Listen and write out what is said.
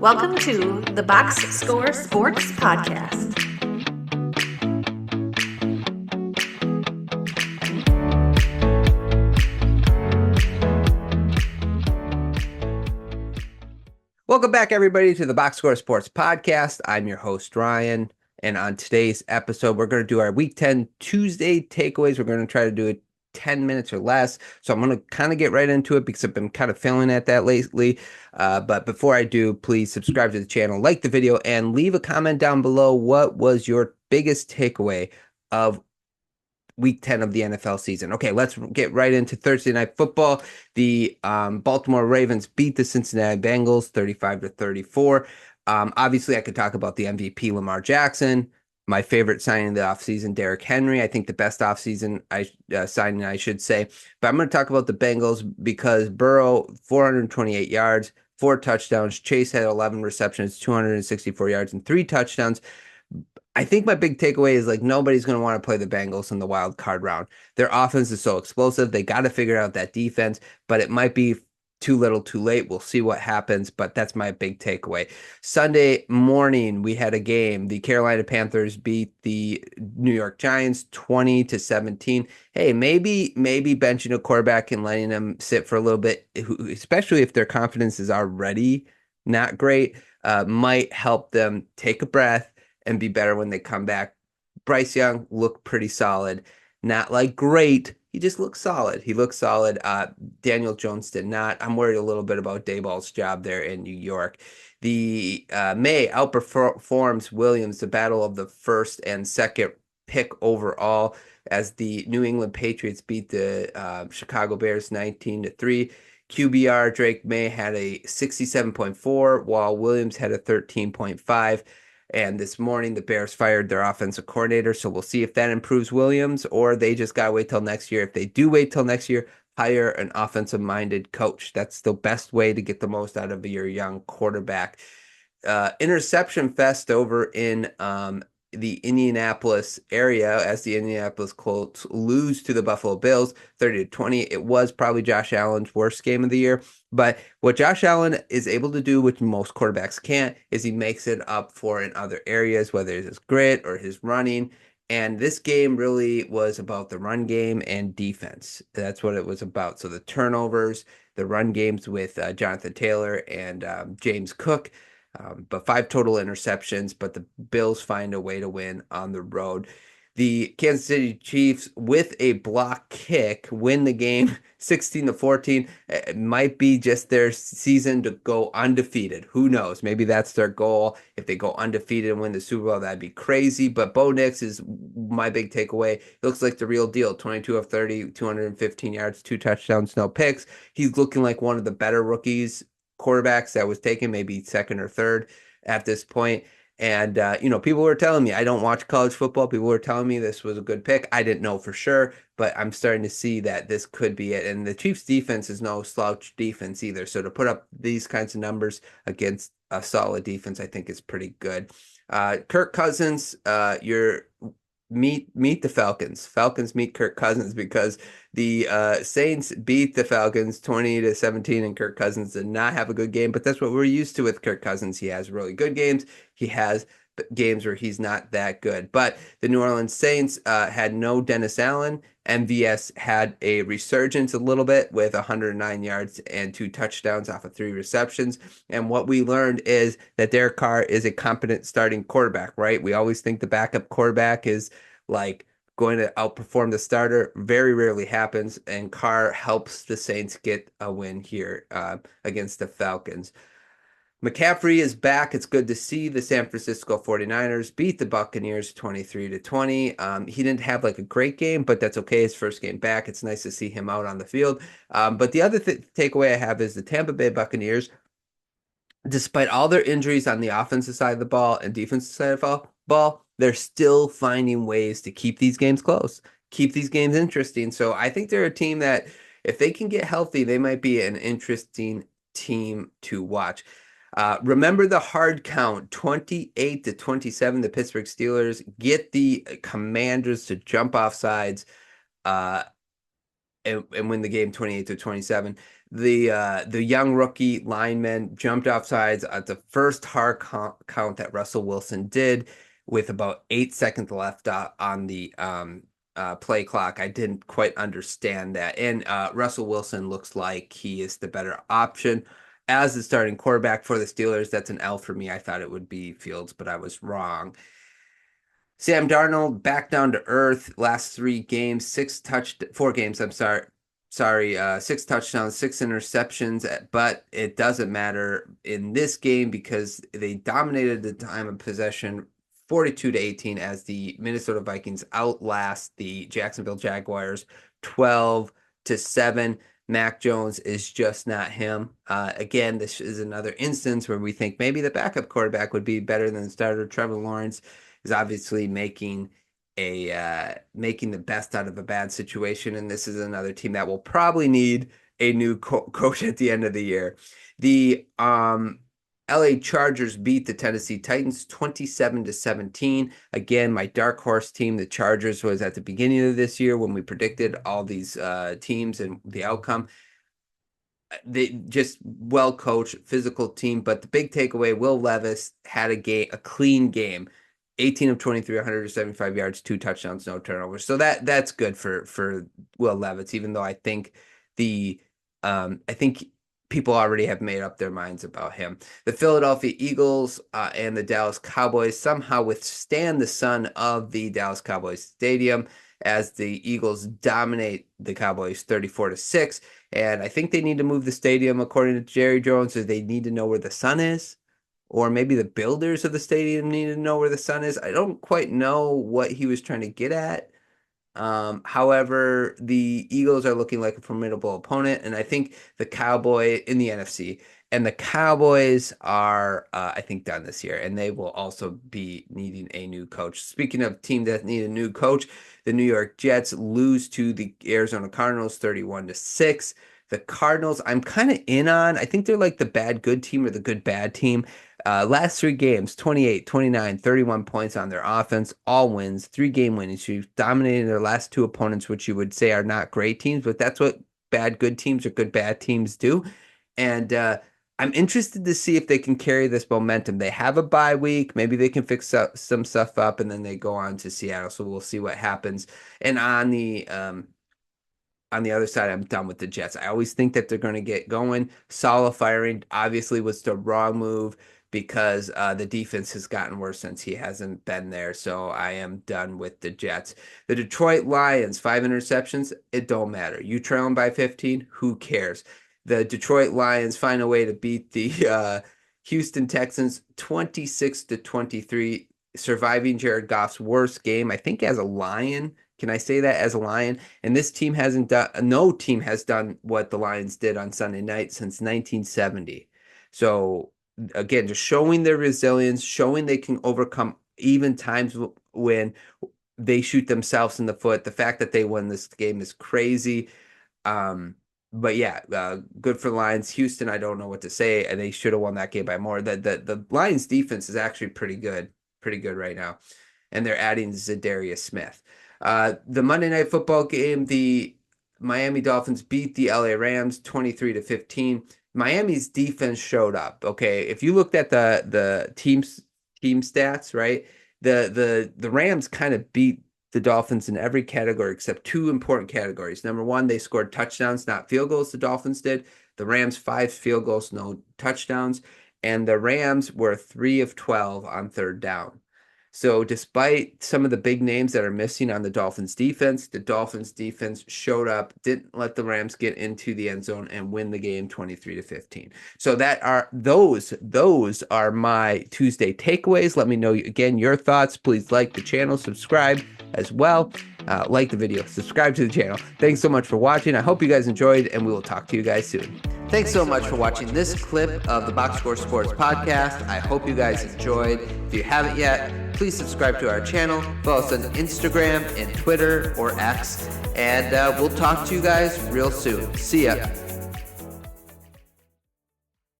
Welcome to the Box Score Sports Podcast. Welcome back, everybody, to the Box Score Sports Podcast. I'm your host, Ryan, and on today's episode, we're going to do our Week 10 Tuesday takeaways. We're going to try to do it 10 minutes or less, so I'm going to kind of get right into it because I've been kind of failing at that lately. But before I do, please subscribe to the channel, like the video, and leave a comment down below. What was your biggest takeaway of Week 10 of the NFL season? Okay, let's get right into Thursday Night Football. The Baltimore Ravens beat the Cincinnati Bengals 35-34. Obviously, I could talk about the MVP, Lamar Jackson. My favorite signing of the offseason, Derrick Henry. I think the best offseason signing, I should say. But I'm going to talk about the Bengals because Burrow, 428 yards, 4 touchdowns. Chase had 11 receptions, 264 yards, and 3 touchdowns. I think my big takeaway is nobody's going to want to play the Bengals in the wild card round. Their offense is so explosive. They got to figure out that defense, but it might be too little too late. We'll see what happens, but that's my big takeaway. Sunday morning, we had a game. The Carolina Panthers beat the New York Giants 20-17. Hey, maybe benching a quarterback and letting them sit for a little bit, especially if their confidence is already not great, might help them take a breath and be better when they come back. Bryce Young looked pretty solid. Not great. He just looked solid. He looked solid. Daniel Jones did not. I'm worried a little bit about Daboll's job there in New York. The May outperforms Williams, the battle of the first and second pick overall, as the New England Patriots beat the Chicago Bears 19-3. QBR Drake May had a 67.4, while Williams had a 13.5. And this morning, the Bears fired their offensive coordinator, so we'll see if that improves Williams, or they just got to wait till next year. If they do wait till next year, hire an offensive-minded coach. That's the best way to get the most out of your young quarterback. Interception fest over in the Indianapolis area as the Indianapolis Colts lose to the Buffalo Bills 30-20. It was probably Josh Allen's worst game of the year. But what Josh Allen is able to do, which most quarterbacks can't, is he makes it up for in other areas, whether it's his grit or his running. And this game really was about the run game and defense. That's what it was about. So the turnovers, the run games with Jonathan Taylor and James Cook, but 5 total interceptions. But the Bills find a way to win on the road. The Kansas City Chiefs, with a block kick, win the game 16-14. It might be just their season to go undefeated. Who knows? Maybe that's their goal. If they go undefeated and win the Super Bowl, that'd be crazy. But Bo Nix is my big takeaway. He looks like the real deal. 22 of 30, 215 yards, 2 touchdowns, no picks. He's looking like one of the better rookies quarterbacks that was taken, maybe second or third at this point. And, people were telling me, I don't watch college football. People were telling me this was a good pick. I didn't know for sure, but I'm starting to see that this could be it. And the Chiefs defense is no slouch defense either. So to put up these kinds of numbers against a solid defense, I think is pretty good. Kirk Cousins, meet the Falcons. Falcons meet Kirk Cousins because the Saints beat the Falcons 20-17, and Kirk Cousins did not have a good game. But that's what we're used to with Kirk Cousins. He has really good games. He has games where he's not that good. But the New Orleans Saints had no Dennis Allen. MVS had a resurgence a little bit with 109 yards and 2 touchdowns off of 3 receptions. And what we learned is that Derek Carr is a competent starting quarterback, right? We always think the backup quarterback is going to outperform the starter. Very rarely happens, and Carr helps the Saints get a win here against the Falcons. McCaffrey is back. It's good to see. The San Francisco 49ers beat the Buccaneers 23-20. He didn't have a great game, but that's okay. His first game back. It's nice to see him out on the field. But the other takeaway I have is the Tampa Bay Buccaneers, despite all their injuries on the offensive side of the ball and defensive side of the ball, they're still finding ways to keep these games close, keep these games interesting. So I think they're a team that, if they can get healthy, they might be an interesting team to watch. Remember the hard count, 28-27. The Pittsburgh Steelers get the Commanders to jump off sides and win the game 28-27. The young rookie lineman jumped off sides at the first hard count that Russell Wilson did with about 8 seconds left on the play clock. I didn't quite understand that. And Russell Wilson looks like he is the better option as the starting quarterback for the Steelers. That's an L for me. I thought it would be Fields, but I was wrong. Sam Darnold back down to earth. Last 3 games, 4 games. I'm sorry. 6 touchdowns, 6 interceptions, but it doesn't matter in this game because they dominated the time of possession 42-18 as the Minnesota Vikings outlast the Jacksonville Jaguars 12-7. Mac Jones is just not him. Again, this is another instance where we think maybe the backup quarterback would be better than the starter. Trevor Lawrence is obviously making the best out of a bad situation, and this is another team that will probably need a new coach at the end of the year. The LA Chargers beat the Tennessee Titans 27-17. Again, my dark horse team, the Chargers, was at the beginning of this year when we predicted all these teams and the outcome. They just well coached, physical team, but the big takeaway: Will Levis had a clean game. 18 of 23, 175 yards, 2 touchdowns, no turnovers. So that's good for Will Levis, even though I think people already have made up their minds about him. The Philadelphia Eagles and the Dallas Cowboys somehow withstand the sun of the Dallas Cowboys Stadium as the Eagles dominate the Cowboys 34-6. And I think they need to move the stadium, according to Jerry Jones, or they need to know where the sun is. Or maybe the builders of the stadium need to know where the sun is. I don't quite know what he was trying to get at. However, the Eagles are looking like a formidable opponent, and I think the Cowboys in the NFC, and the Cowboys are, I think, done this year, and they will also be needing a new coach. Speaking of teams that need a new coach, the New York Jets lose to the Arizona Cardinals 31-6. The Cardinals, I'm kind of in on. I think they're like the bad good team or the good bad team. Last 3 games, 28, 29, 31 points on their offense, all wins, 3-game winning streaks, dominating their last 2 opponents, which you would say are not great teams, but that's what bad good teams or good bad teams do. And I'm interested to see if they can carry this momentum. They have a bye week. Maybe they can fix some stuff up, and then they go on to Seattle. So we'll see what happens. And on the other side, I'm done with the Jets. I always think that they're going to get going. Saleh firing obviously was the wrong move because the defense has gotten worse since he hasn't been there. So I am done with the Jets. The Detroit Lions, 5 interceptions. It don't matter. You trail them by 15. Who cares? The Detroit Lions find a way to beat the Houston Texans 26-23, surviving Jared Goff's worst game, I think, as a Lion. Can I say that as a Lion? And this team no team has done what the Lions did on Sunday night since 1970. So again, just showing their resilience, showing they can overcome even times when they shoot themselves in the foot. The fact that they won this game is crazy. But yeah, good for the Lions. Houston, I don't know what to say. And they should have won that game by more. The Lions defense is actually pretty good right now. And they're adding Zadarius Smith. The Monday Night Football game, the Miami Dolphins beat the LA Rams 23-15. Miami's defense showed up. Okay, if you looked at the team stats, right, the Rams kind of beat the Dolphins in every category except 2 important categories. Number 1, they scored touchdowns, not field goals. The Dolphins did. The Rams 5 field goals, no touchdowns, and the Rams were 3 of 12 on 3rd down. So despite some of the big names that are missing on the Dolphins defense, the Dolphins defense showed up, didn't let the Rams get into the end zone and win the game 23-15. So those are my Tuesday takeaways. Let me know again your thoughts. Please like the channel, subscribe as well. Like the video, subscribe to the channel. Thanks so much for watching. I hope you guys enjoyed, and we will talk to you guys soon. Thanks so much for watching this clip of the Box Score Sports podcast. I hope you guys enjoyed. If you haven't yet, please subscribe to our channel. Follow us on Instagram and Twitter or X. And we'll talk to you guys real soon. See ya.